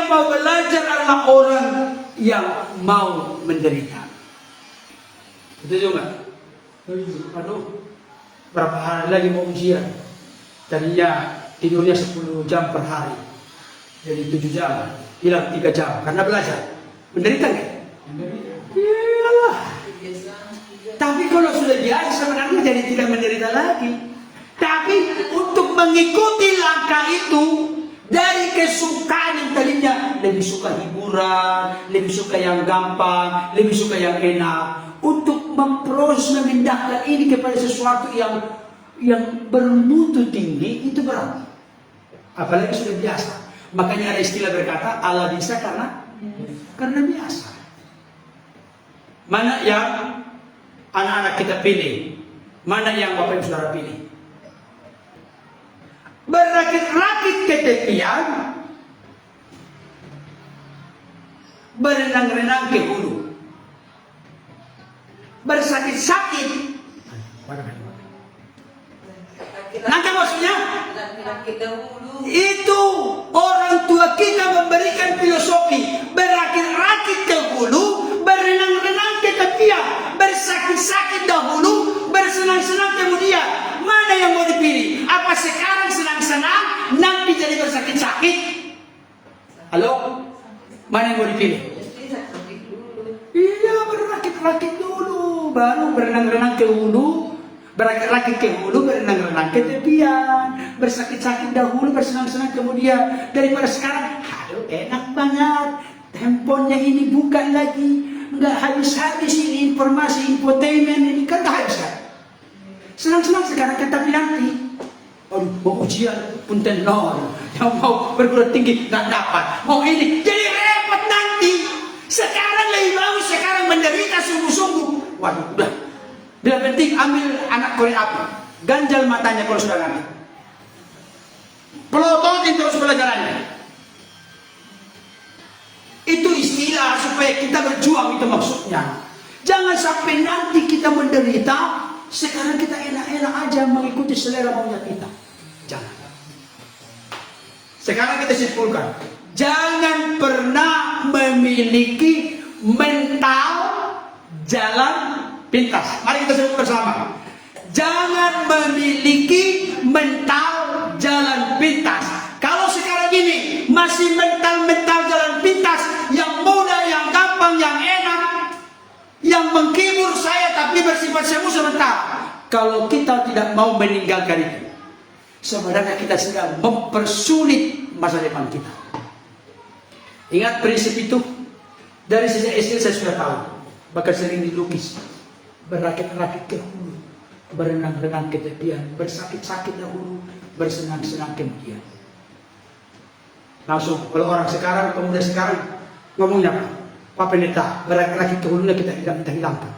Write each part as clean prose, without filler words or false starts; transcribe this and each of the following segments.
yang mau belajar adalah orang yang mau menderita. Betul juga. Aduh, berapa hari lagi mau ujian? Tadinya tidurnya 10 jam per hari, jadi 7 jam, hilang 3 jam karena belajar. Menderita nggak? Iyalah. Tapi kalau sudah biasa sebenarnya jadi tidak menderita lagi. Tapi untuk mengikuti langkah itu, dari kesukaan yang tadinya lebih suka hiburan, lebih suka yang gampang, lebih suka yang enak, untuk memproses memindahkan ini kepada sesuatu yang bermutu tinggi, itu berat. Apalagi sudah biasa. Makanya ada istilah berkata Allah bisa karena biasa. Mana yang anak-anak kita pilih? Mana yang Bapak Ibu Saudara pilih? Berakit-rakit ke tepian, berenang-renang ke hulu, bersakit-sakit. Nangka maksudnya? Itu orang tua kita memberikan filosofi berakit-rakit ke hulu, berenang-renang ke tepian, bersakit-sakit dahulu, bersenang-senang kemudian. Mana yang mau dipilih? Apa sekarang senang-senang, nanti jadi bersakit-sakit? Halo? Mana yang mau dipilih? Iya, berakit-rakit dulu, baru berenang-renang ke hulu, berakit-rakit ke hulu, berenang-renang ke tepian, bersakit-sakit dahulu, bersenang-senang kemudian. Daripada sekarang, aduh enak banget, handphonenya ini bukan lagi, nggak habis-habis ini informasi, infotainment ini kan nggak habis kan? Senang-senang sekarang, tapi nanti aduh, mau ujian pun tenor, yang mau perguruan tinggi nggak dapat, mau ini jadi repot nanti. Sekarang lebih bagus, sekarang menderita sungguh-sungguh. Waduh, udah. Bila penting ambil anak korek api, ganjal matanya kalau sudah ngerti, pelototin terus pelajarannya. Itu istilah supaya kita berjuang, itu maksudnya. Jangan sampai nanti kita menderita. Sekarang kita enak-enak aja mengikuti selera maunya kita. Jangan. Sekarang kita simpulkan, jangan pernah memiliki mental jalan pintas. Mari kita sebut bersama. Jangan memiliki mental jalan pintas. Kalau sekarang ini masih mental jalan pintas, yang mudah, yang gampang, yang enak, yang menghibur saya tapi bersifat semu sebentar. Kalau kita tidak mau meninggalkan itu, sebenarnya kita sedang mempersulit masa depan kita. Ingat prinsip itu. Dari sejak SD saya sudah tahu. Bahkan sering dilukis, berakit-rakit ke hulu, berenang-renang ke tepian, bersakit-sakit dahulu, bersenang-senang kemudian. Langsung kalau orang sekarang, pemuda sekarang ngomongnya apa? Pak Pendeta, berakit-rakit ke hulunya kita hilangkan.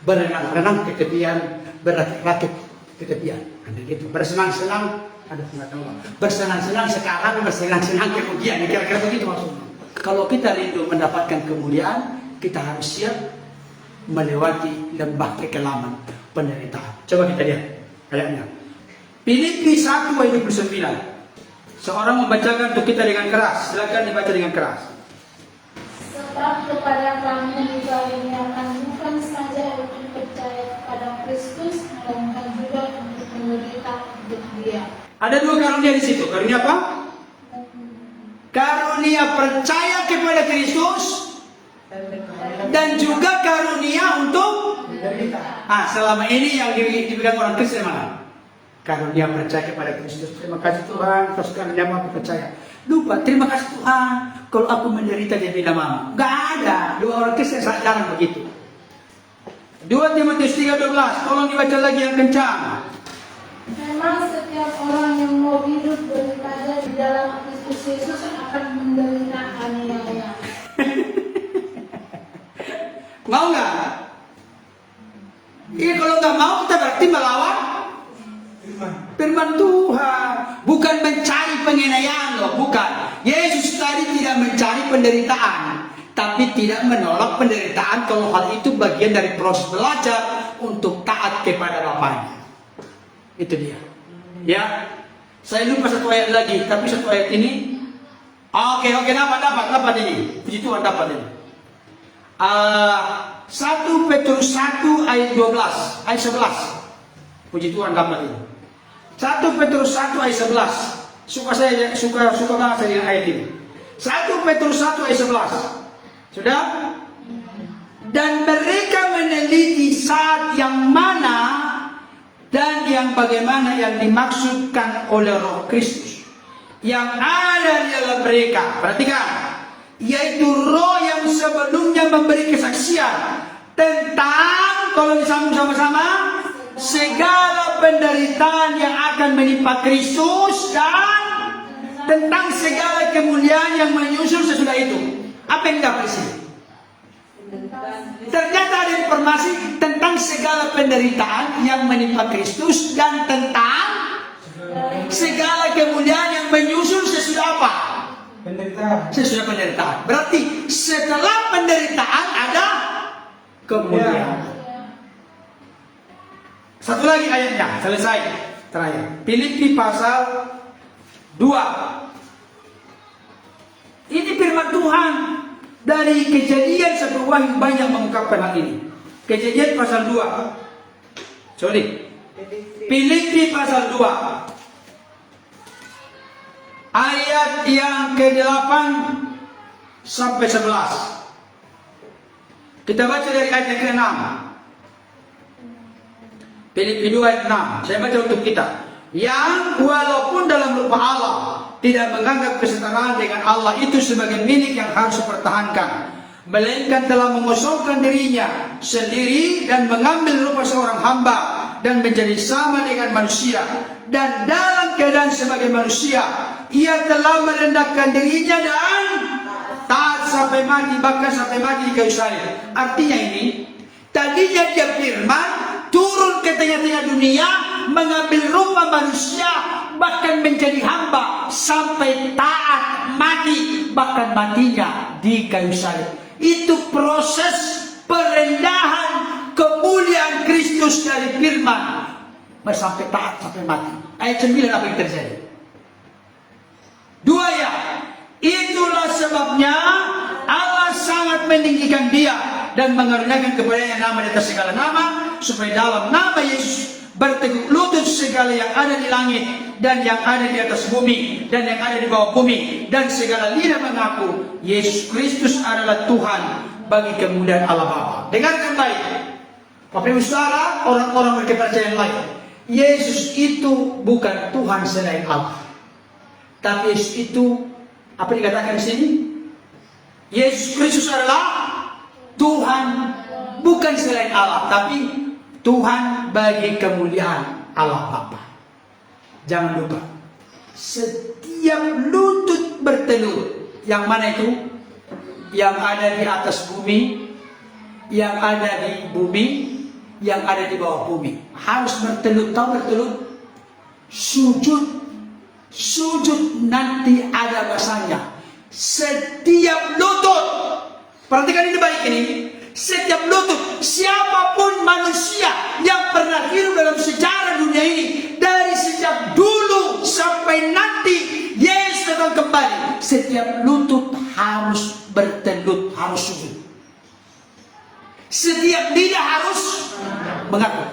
Berenang-renang ke tepian, berakit-rakit ke tepian. Ada gitu. Bersenang-senang, ada pengetahuan. Bersenang-senang sekarang, bersenang-senang kemudian. Kira-kira begitu maksudnya. Kalau kita rindu mendapatkan kemuliaan, kita harus siap melewati lembah kekelaman penderitaan. Coba kita lihat ayatnya. Filipi 1:29. Seorang membacakan untuk kita dengan keras. Silakan dibaca dengan keras. Sebab kepada kamu dikaruniakan bukan saja untuk percaya kepada Kristus, melainkan juga untuk menderita untuk Dia. Ada dua karunia di situ. Karunia apa? Karunia percaya kepada Kristus dan juga karunia untuk menderita. Selama ini yang diberikan orang Kristen mana? Karunia percaya kepada Kristus. Terima kasih Tuhan, terus karunia mau percaya. Lupa, terima kasih Tuhan, kalau aku menderita jadi namamu. Gak ada, dua orang Kristen jarang begitu. 2 Timotius 3:12, tolong dibaca lagi yang kencang. Memang setiap orang yang mau hidup daripada di dalam Kristus Yesus akan menderita aniaya. Mau nggak? Iya, kalau nggak mau kita berarti melawan firman Tuhan, bukan mencari pengenaian loh, bukan. Yesus tadi tidak mencari penderitaan, tapi tidak menolak penderitaan kalau hal itu bagian dari proses belajar untuk taat kepada Bapaknya. Itu dia. Ya, saya lupa satu ayat lagi, tapi satu ayat ini Oke, dapat ini. Puji Tuhan dapat ini. 1 Petrus 1 ayat 12, ayat 11. Puji Tuhan dapat ini. 1 Petrus 1 ayat 11. Suka banget saya dengan ayat ini. 1 Petrus 1 ayat 11. Sudah? Dan mereka meneliti saat yang mana dan yang bagaimana yang dimaksudkan oleh Roh Kristus yang ada di dalam mereka. Perhatikan, yaitu Roh yang sebelumnya memberi kesaksian tentang, kalau disambung sama-sama, segala penderitaan yang akan menimpa Kristus dan tentang segala kemuliaan yang menyusul sesudah itu. Apa yang dapat di sini? Ternyata ada informasi tentang segala penderitaan yang menimpa Kristus dan tentang segala kemuliaan yang menyusul sesudah apa? Penderitaan. Sesudah penderitaan. Berarti setelah penderitaan ada kemuliaan. Satu lagi ayatnya, selesai. Terakhir. Filipi pasal 2. Ini firman Tuhan. Dari Kejadian sampai Wahyu banyak mengungkapkan hal ini. Kejadian pasal 2. Sorry. Filipi pasal 2. Ayat yang ke-8 sampai 11. Kita baca dari ayat yang ke-6. Filipi 2 ayat 6. Saya baca untuk kita. Yang walaupun dalam rupa Allah tidak menganggap kesetaraan dengan Allah itu sebagai milik yang harus dipertahankan, melainkan telah mengosongkan dirinya sendiri dan mengambil rupa seorang hamba dan menjadi sama dengan manusia, dan dalam keadaan sebagai manusia ia telah merendahkan dirinya dan taat sampai mati, bahkan sampai mati di kayu salib. Artinya ini, tadinya dia firman turun ke tengah-tengah dunia, mengambil rupa manusia, bahkan menjadi hamba sampai taat mati, bahkan matinya di kayu salib. Itu proses perendahan kemuliaan Kristus dari firman sampai taat sampai mati. Ayat 9 apa yang terjadi? 2 ya. Itulah sebabnya Allah sangat meninggikan dia dan mengaruniakan kepadanya nama di atas segala nama, supaya dalam nama Yesus berteguk lutut segala yang ada di langit dan yang ada di atas bumi dan yang ada di bawah bumi, dan segala lidah mengaku Yesus Kristus adalah Tuhan bagi kemuliaan Allah Bapa. Dengarkan baik, Bapak Ibu Saudara, orang-orang berkepercayaan lain, Yesus itu bukan Tuhan selain Allah. Tapi Yesus itu, apa dikatakan di sini? Yesus Kristus adalah Tuhan bukan selain Allah, tapi Tuhan bagi kemuliaan Allah Bapa. Jangan lupa, setiap lutut bertelur. Yang mana itu? Yang ada di atas bumi, yang ada di bumi, yang ada di bawah bumi. Harus bertelur. Tahu bertelur? Sujud. Sujud nanti ada masanya. Setiap lutut. Perhatikan ini baik ini. Setiap lutut, siapapun manusia yang pernah hidup dalam sejarah dunia ini, dari sejak dulu sampai nanti Yesus datang kembali, setiap lutut harus bertelut, harus sujud. Setiap lidah harus mengaku.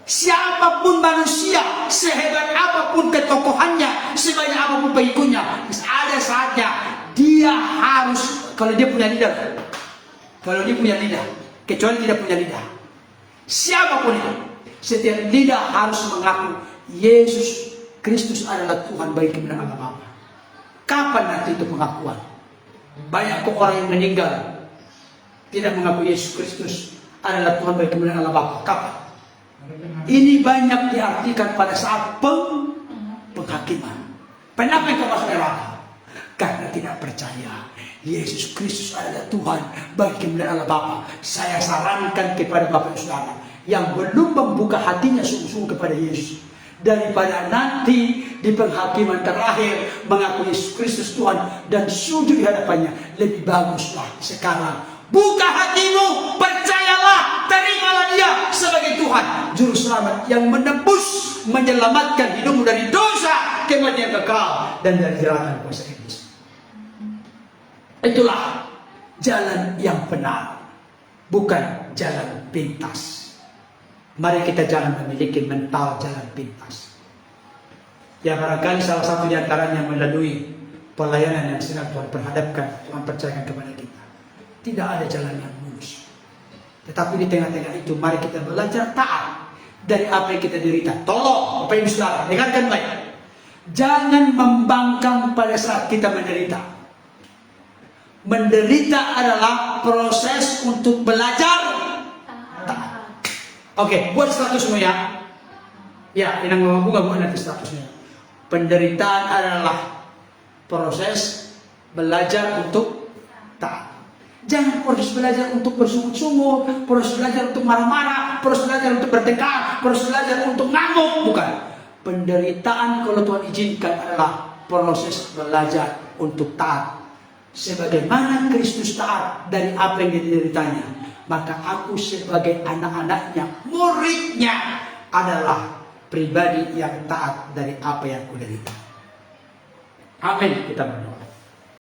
Siapapun manusia, sehebat apapun ketokohannya, sebanyak apapun pengikutnya, ada saatnya dia harus, kalau dia punya lidah, kecuali tidak punya lidah, siapapun itu, setiap lidah harus mengaku Yesus Kristus adalah Tuhan bagi kemuliaan Allah Bapa. Kapan nanti itu pengakuan? Banyak kok orang yang meninggal tidak mengaku Yesus Kristus adalah Tuhan bagi kemuliaan Allah Bapa. Kapan? Ini banyak diartikan pada saat penghakiman. Kenapa kau masuk neraka? Karena tidak percaya Yesus Kristus adalah Tuhan bagi kemuliaan Allah Bapa. Saya sarankan kepada Bapak dan Saudara yang belum membuka hatinya sungguh-sungguh kepada Yesus, daripada nanti di penghakiman terakhir mengaku Yesus Kristus Tuhan dan sujud di hadapannya, lebih baguslah sekarang buka hatimu, percayalah, terimalah dia sebagai Tuhan Juru Selamat yang menebus, menyelamatkan hidupmu dari dosa, kematian kekal, dan dari jeratan kuasa iblis. Itulah jalan yang benar, bukan jalan pintas. Mari kita jangan memiliki mental jalan pintas. Ya barangkali salah satu di antaranya melalui pelayanan yang sedang Tuhan perhadapkan, Tuhan percayakan kepada kita. Tidak ada jalan yang mulus. Tetapi di tengah-tengah itu mari kita belajar taat dari apa yang kita derita. Tolong Bapak Ibu Saudara, dengarkan baik. Jangan membangkang pada saat kita menderita. Menderita adalah proses untuk belajar taat. Oke, buat statusmu ya. Ya, inang mama bunga buat nanti statusnya. Penderitaan adalah proses belajar untuk taat. Jangan proses belajar untuk bersungut-sungut, proses belajar untuk marah-marah, proses belajar untuk bertengkar, proses belajar untuk ngamuk. Bukan. Penderitaan kalau Tuhan izinkan adalah proses belajar untuk taat. Sebagaimana Kristus taat dari apa yang dideritanya, maka aku sebagai anak-anaknya, muridnya adalah pribadi yang taat dari apa yang kuderita. Amin. Kita berdoa.